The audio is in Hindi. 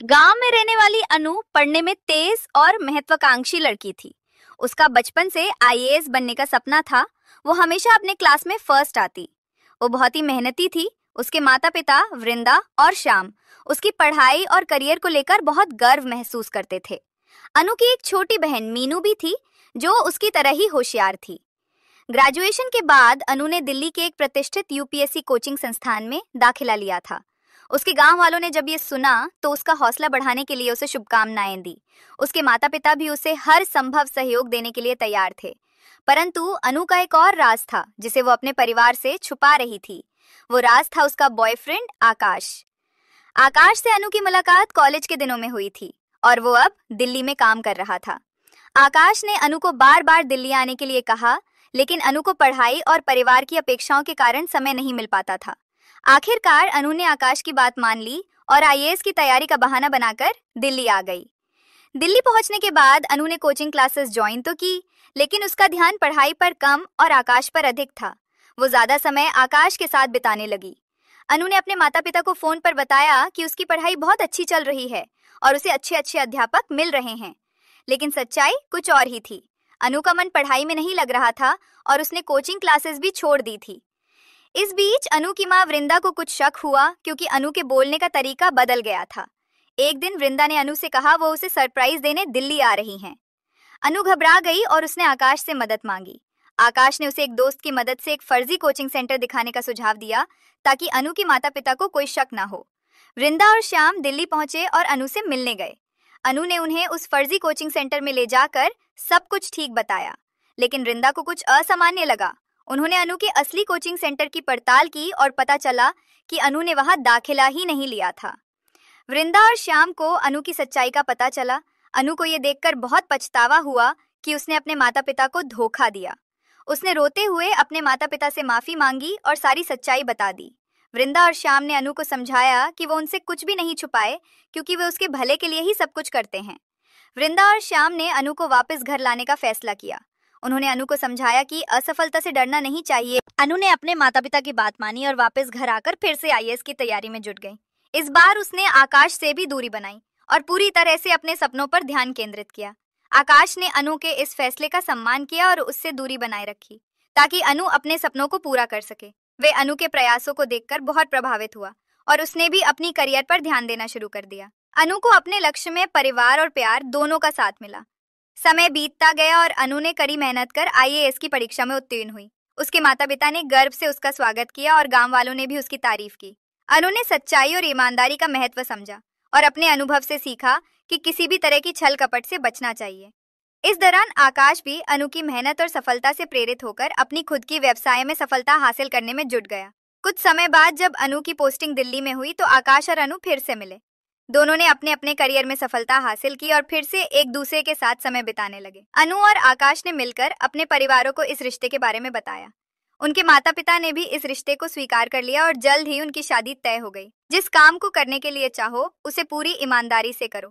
गांव में रहने वाली अनु पढ़ने में तेज और महत्वाकांक्षी लड़की थी। उसका बचपन से आईएएस बनने का सपना था। वो हमेशा अपने क्लास में फर्स्ट आती। वो बहुत ही मेहनती थी। उसके माता पिता वृंदा और श्याम उसकी पढ़ाई और करियर को लेकर बहुत गर्व महसूस करते थे। अनु की एक छोटी बहन मीनू भी थी, जो उसकी तरह ही होशियार थी। ग्रेजुएशन के बाद अनु ने दिल्ली के एक प्रतिष्ठित यूपीएससी कोचिंग संस्थान में दाखिला लिया था। उसके गांव वालों ने जब ये सुना तो उसका हौसला बढ़ाने के लिए उसे शुभकामनाएं दी। उसके माता पिता भी उसे हर संभव सहयोग देने के लिए तैयार थे। परंतु अनु का एक और राज था जिसे वो अपने परिवार से छुपा रही थी। वो राज था उसका बॉयफ्रेंड आकाश। आकाश से अनु की मुलाकात कॉलेज के दिनों में हुई थी और वो अब दिल्ली में काम कर रहा था। आकाश ने अनु को बार बार दिल्ली आने के लिए कहा, लेकिन अनु को पढ़ाई और परिवार की अपेक्षाओं के कारण समय नहीं मिल पाता था। आखिरकार अनु ने आकाश की बात मान ली और आईएएस की तैयारी का बहाना बनाकर दिल्ली आ गई। दिल्ली पहुंचने के बाद अनु ने कोचिंग क्लासेस ज्वाइन तो की, लेकिन उसका ध्यान पढ़ाई पर कम और आकाश पर अधिक था। वो ज्यादा समय आकाश के साथ बिताने लगी। अनु ने अपने माता पिता को फोन पर बताया कि उसकी पढ़ाई बहुत अच्छी चल रही है और उसे अच्छे अच्छे अध्यापक मिल रहे हैं, लेकिन सच्चाई कुछ और ही थी। अनु का मन पढ़ाई में नहीं लग रहा था और उसने कोचिंग क्लासेस भी छोड़ दी थी। इस बीच अनु की माँ वृंदा को कुछ शक हुआ, क्योंकि अनु के बोलने का तरीका बदल गया था। एक दिन वृंदा ने अनु से कहा वो उसे सरप्राइज देने दिल्ली आ रही हैं। अनु घबरा गई और उसने आकाश से मदद मांगी। आकाश ने उसे एक दोस्त की मदद से एक फर्जी कोचिंग सेंटर दिखाने का सुझाव दिया, ताकि अनु के माता पिता को कोई शक ना हो। वृंदा और श्याम दिल्ली पहुंचे और अनु से मिलने गए। अनु ने उन्हें उस फर्जी कोचिंग सेंटर में ले जाकर सब कुछ ठीक बताया, लेकिन वृंदा को कुछ असामान्य लगा। उन्होंने अनु के असली कोचिंग सेंटर की पड़ताल की और पता चला कि अनु ने वहां दाखिला ही नहीं लिया था। वृंदा और श्याम को अनु की सच्चाई का पता चला। अनु को यह देखकर बहुत पछतावा हुआ कि उसने अपने माता पिता को धोखा दिया। उसने रोते हुए अपने माता पिता से माफी मांगी और सारी सच्चाई बता दी। वृंदा और श्याम ने अनु को समझाया कि वो उनसे कुछ भी नहीं छुपाए, क्योंकि वे उसके भले के लिए ही सब कुछ करते हैं। वृंदा और श्याम ने अनु को वापस घर लाने का फैसला किया। उन्होंने अनु को समझाया कि असफलता से डरना नहीं चाहिए। अनु ने अपने माता पिता की बात मानी और वापस घर आकर फिर से आईएएस की तैयारी में जुट गई। इस बार उसने आकाश से भी दूरी बनाई और पूरी तरह से अपने सपनों पर ध्यान केंद्रित किया। आकाश ने अनु के इस फैसले का सम्मान किया और उससे दूरी बनाए रखी, ताकि अनु अपने सपनों को पूरा कर सके। वे अनु के प्रयासों को देखकर बहुत प्रभावित हुआ और उसने भी अपनी करियर पर ध्यान देना शुरू कर दिया। अनु को अपने लक्ष्य में परिवार और प्यार दोनों का साथ मिला। समय बीतता गया और अनु ने कड़ी मेहनत कर आईएएस की परीक्षा में उत्तीर्ण हुई। उसके माता पिता ने गर्व से उसका स्वागत किया और गांव वालों ने भी उसकी तारीफ की। अनु ने सच्चाई और ईमानदारी का महत्व समझा और अपने अनुभव से सीखा कि किसी भी तरह की छल कपट से बचना चाहिए। इस दौरान आकाश भी अनु की मेहनत और सफलता से प्रेरित होकर अपनी खुद की व्यवसाय में सफलता हासिल करने में जुट गया। कुछ समय बाद जब अनु की पोस्टिंग दिल्ली में हुई तो आकाश और अनु फिर से मिले। दोनों ने अपने अपने करियर में सफलता हासिल की और फिर से एक दूसरे के साथ समय बिताने लगे। अनु और आकाश ने मिलकर अपने परिवारों को इस रिश्ते के बारे में बताया। उनके माता पिता ने भी इस रिश्ते को स्वीकार कर लिया और जल्द ही उनकी शादी तय हो गई। जिस काम को करने के लिए चाहो उसे पूरी ईमानदारी से करो।